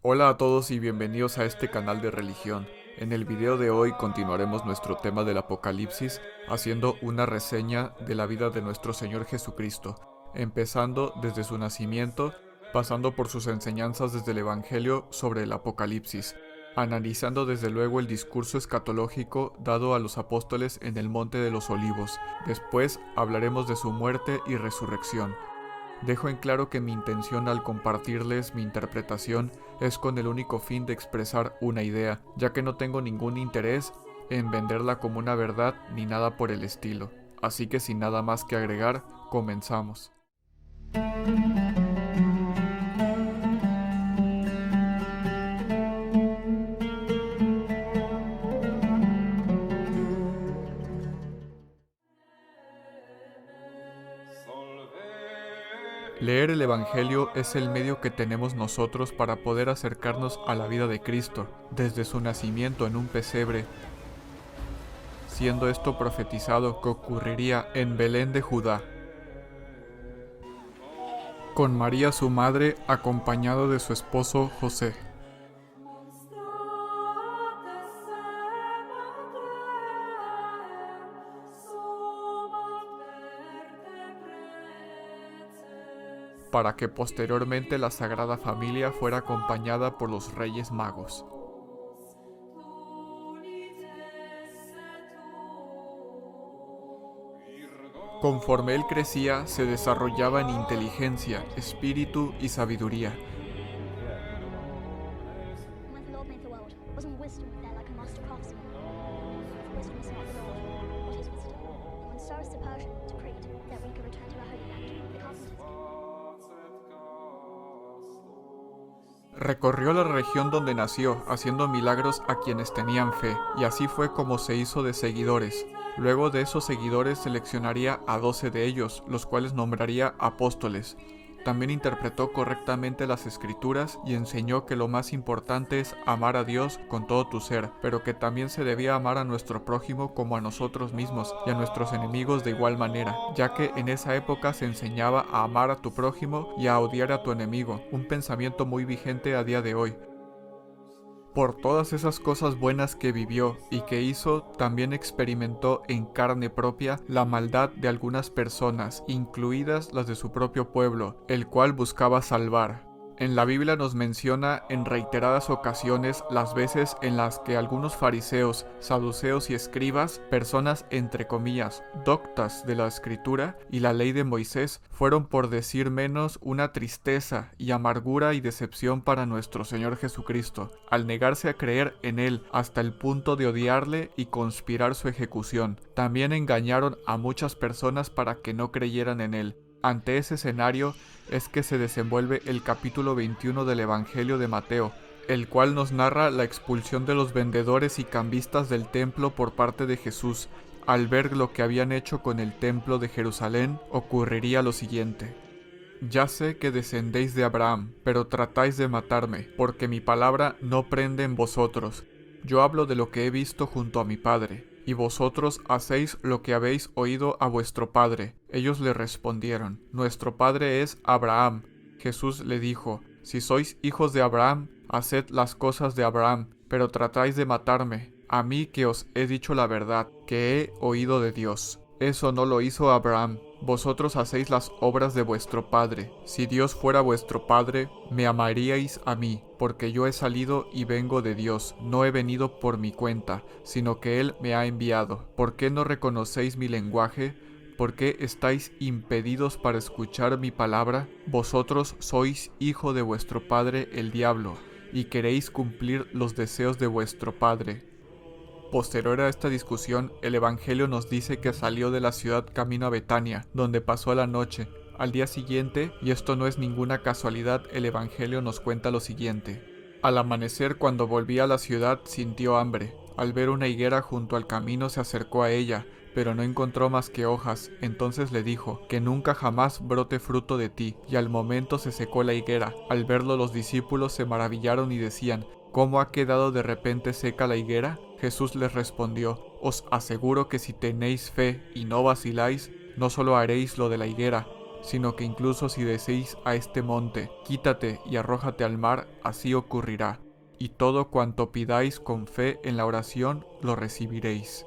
Hola a todos y bienvenidos a este canal de religión. En el video de hoy continuaremos nuestro tema del Apocalipsis haciendo una reseña de la vida de nuestro Señor Jesucristo, empezando desde su nacimiento, pasando por sus enseñanzas desde el Evangelio sobre el Apocalipsis, analizando desde luego el discurso escatológico dado a los apóstoles en el Monte de los Olivos. Después hablaremos de su muerte y resurrección. Dejo en claro que mi intención al compartirles mi interpretación es con el único fin de expresar una idea, ya que no tengo ningún interés en venderla como una verdad ni nada por el estilo. Así que sin nada más que agregar, comenzamos. Leer el Evangelio es el medio que tenemos nosotros para poder acercarnos a la vida de Cristo, desde su nacimiento en un pesebre, siendo esto profetizado que ocurriría en Belén de Judá, con María su madre acompañado de su esposo José. Para que posteriormente la Sagrada Familia fuera acompañada por los Reyes Magos. Conforme él crecía, se desarrollaba en inteligencia, espíritu y sabiduría. Recorrió la región donde nació, haciendo milagros a quienes tenían fe, y así fue como se hizo de seguidores. Luego de esos seguidores seleccionaría a 12 de ellos, los cuales nombraría apóstoles. También interpretó correctamente las escrituras y enseñó que lo más importante es amar a Dios con todo tu ser, pero que también se debía amar a nuestro prójimo como a nosotros mismos y a nuestros enemigos de igual manera, ya que en esa época se enseñaba a amar a tu prójimo y a odiar a tu enemigo, un pensamiento muy vigente a día de hoy. Por todas esas cosas buenas que vivió y que hizo, también experimentó en carne propia la maldad de algunas personas, incluidas las de su propio pueblo, el cual buscaba salvar. En la Biblia nos menciona en reiteradas ocasiones las veces en las que algunos fariseos, saduceos y escribas, personas entre comillas doctas de la escritura y la ley de Moisés, fueron por decir menos una tristeza y amargura y decepción para nuestro Señor Jesucristo, al negarse a creer en Él hasta el punto de odiarle y conspirar su ejecución. También engañaron a muchas personas para que no creyeran en Él. Ante ese escenario es que se desenvuelve el capítulo 21 del Evangelio de Mateo, el cual nos narra la expulsión de los vendedores y cambistas del templo por parte de Jesús. Al ver lo que habían hecho con el templo de Jerusalén, ocurriría lo siguiente. Ya sé que descendéis de Abraham, pero tratáis de matarme, porque mi palabra no prende en vosotros. Yo hablo de lo que he visto junto a mi padre, y vosotros hacéis lo que habéis oído a vuestro padre. Ellos le respondieron, nuestro padre es Abraham. Jesús le dijo, si sois hijos de Abraham, haced las cosas de Abraham, pero tratáis de matarme, a mí que os he dicho la verdad, que he oído de Dios. Eso no lo hizo Abraham. Vosotros hacéis las obras de vuestro padre. Si Dios fuera vuestro padre, me amaríais a mí, porque yo he salido y vengo de Dios. No he venido por mi cuenta, sino que Él me ha enviado. ¿Por qué no reconocéis mi lenguaje? ¿Por qué estáis impedidos para escuchar mi palabra? Vosotros sois hijo de vuestro padre el diablo, y queréis cumplir los deseos de vuestro padre. Posterior a esta discusión, el Evangelio nos dice que salió de la ciudad camino a Betania, donde pasó la noche. Al día siguiente, y esto no es ninguna casualidad, el Evangelio nos cuenta lo siguiente. Al amanecer, cuando volvía a la ciudad, sintió hambre. Al ver una higuera junto al camino, se acercó a ella, pero no encontró más que hojas. Entonces le dijo, que nunca jamás brote fruto de ti. Y al momento se secó la higuera. Al verlo los discípulos se maravillaron y decían, ¿cómo ha quedado de repente seca la higuera? Jesús les respondió, os aseguro que si tenéis fe y no vaciláis, no solo haréis lo de la higuera, sino que incluso si decís a este monte, quítate y arrójate al mar, así ocurrirá, y todo cuanto pidáis con fe en la oración, lo recibiréis.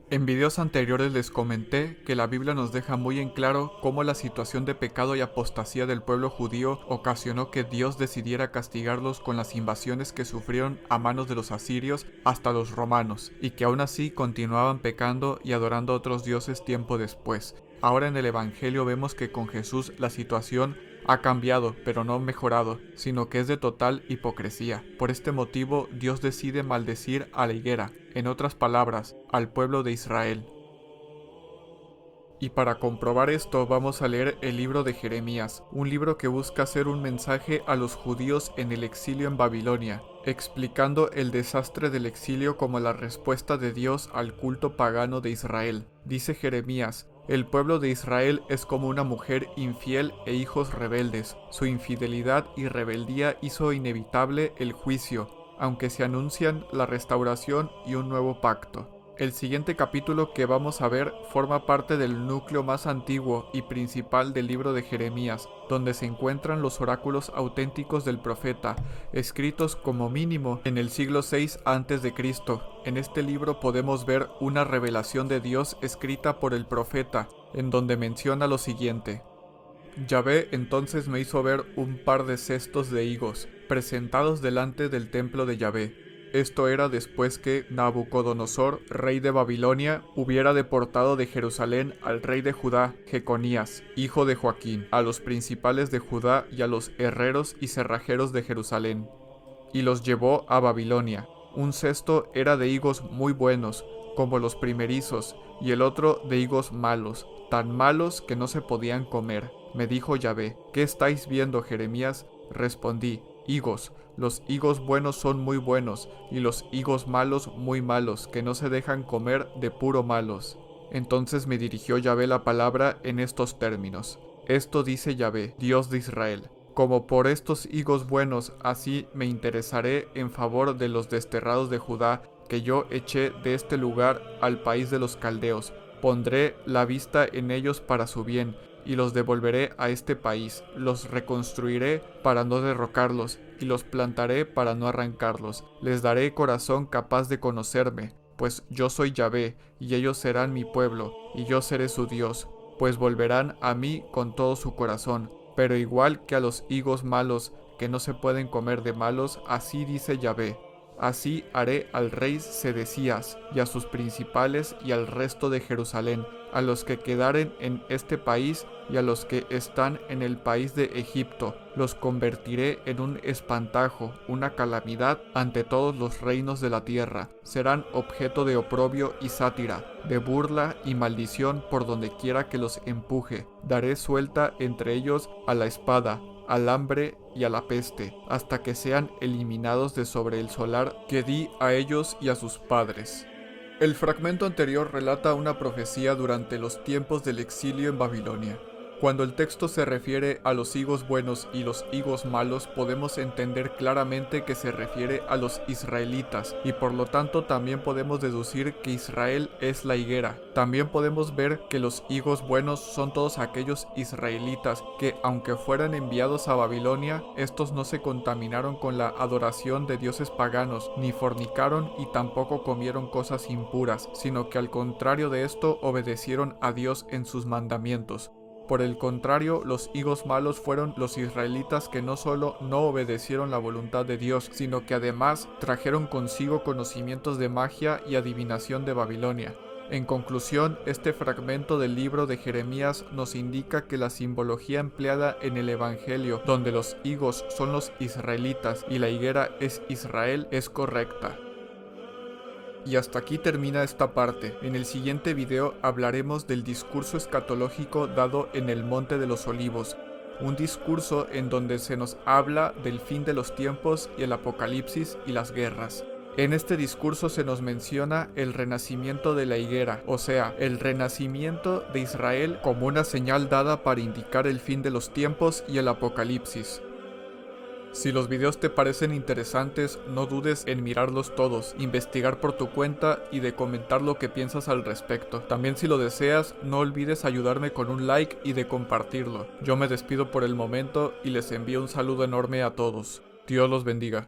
En videos anteriores les comenté que la Biblia nos deja muy en claro cómo la situación de pecado y apostasía del pueblo judío ocasionó que Dios decidiera castigarlos con las invasiones que sufrieron a manos de los asirios hasta los romanos, y que aún así continuaban pecando y adorando a otros dioses tiempo después. Ahora en el Evangelio vemos que con Jesús la situación ha cambiado, pero no mejorado, sino que es de total hipocresía. Por este motivo, Dios decide maldecir a la higuera, en otras palabras, al pueblo de Israel. Y para comprobar esto vamos a leer el libro de Jeremías, un libro que busca hacer un mensaje a los judíos en el exilio en Babilonia, explicando el desastre del exilio como la respuesta de Dios al culto pagano de Israel. Dice Jeremías: el pueblo de Israel es como una mujer infiel e hijos rebeldes. Su infidelidad y rebeldía hizo inevitable el juicio, aunque se anuncian la restauración y un nuevo pacto. El siguiente capítulo que vamos a ver forma parte del núcleo más antiguo y principal del libro de Jeremías, donde se encuentran los oráculos auténticos del profeta, escritos como mínimo en el siglo VI a.C. En este libro podemos ver una revelación de Dios escrita por el profeta, en donde menciona lo siguiente: Yahvé entonces me hizo ver un par de cestos de higos, presentados delante del templo de Yahvé. Esto era después que Nabucodonosor, rey de Babilonia, hubiera deportado de Jerusalén al rey de Judá, Jeconías, hijo de Joaquín, a los principales de Judá y a los herreros y cerrajeros de Jerusalén, y los llevó a Babilonia. Un cesto era de higos muy buenos, como los primerizos, y el otro de higos malos, tan malos que no se podían comer. Me dijo Yahvé: ¿qué estáis viendo, Jeremías? Respondí: higos. Los higos buenos son muy buenos, y los higos malos muy malos, que no se dejan comer, de puro malos. Entonces me dirigió Yahvé la palabra en estos términos: esto dice Yahvé, Dios de Israel: como por estos higos buenos, así me interesaré en favor de los desterrados de Judá, que yo eché de este lugar al país de los caldeos. Pondré la vista en ellos para su bien, y los devolveré a este país. Los reconstruiré para no derrocarlos, y los plantaré para no arrancarlos. Les daré corazón capaz de conocerme, pues yo soy Yahvé, y ellos serán mi pueblo, y yo seré su Dios, pues volverán a mí con todo su corazón. Pero igual que a los higos malos, que no se pueden comer de malos, así dice Yahvé: así haré al rey Sedecías, y a sus principales, y al resto de Jerusalén, a los que quedaren en este país, y a los que están en el país de Egipto. Los convertiré en un espantajo, una calamidad ante todos los reinos de la tierra. Serán objeto de oprobio y sátira, de burla y maldición por donde quiera que los empuje. Daré suelta entre ellos a la espada, al hambre y a la peste, hasta que sean eliminados de sobre el solar que di a ellos y a sus padres. El fragmento anterior relata una profecía durante los tiempos del exilio en Babilonia. Cuando el texto se refiere a los higos buenos y los higos malos, podemos entender claramente que se refiere a los israelitas, y por lo tanto también podemos deducir que Israel es la higuera. También podemos ver que los higos buenos son todos aquellos israelitas que, aunque fueran enviados a Babilonia, estos no se contaminaron con la adoración de dioses paganos, ni fornicaron y tampoco comieron cosas impuras, sino que al contrario de esto obedecieron a Dios en sus mandamientos. Por el contrario, los higos malos fueron los israelitas que no solo no obedecieron la voluntad de Dios, sino que además trajeron consigo conocimientos de magia y adivinación de Babilonia. En conclusión, este fragmento del libro de Jeremías nos indica que la simbología empleada en el Evangelio, donde los higos son los israelitas y la higuera es Israel, es correcta. Y hasta aquí termina esta parte. En el siguiente video hablaremos del discurso escatológico dado en el Monte de los Olivos, un discurso en donde se nos habla del fin de los tiempos y el apocalipsis y las guerras. En este discurso se nos menciona el renacimiento de la higuera, o sea, el renacimiento de Israel como una señal dada para indicar el fin de los tiempos y el apocalipsis. Si los videos te parecen interesantes, no dudes en mirarlos todos, investigar por tu cuenta y de comentar lo que piensas al respecto. También si lo deseas, no olvides ayudarme con un like y de compartirlo. Yo me despido por el momento y les envío un saludo enorme a todos. Dios los bendiga.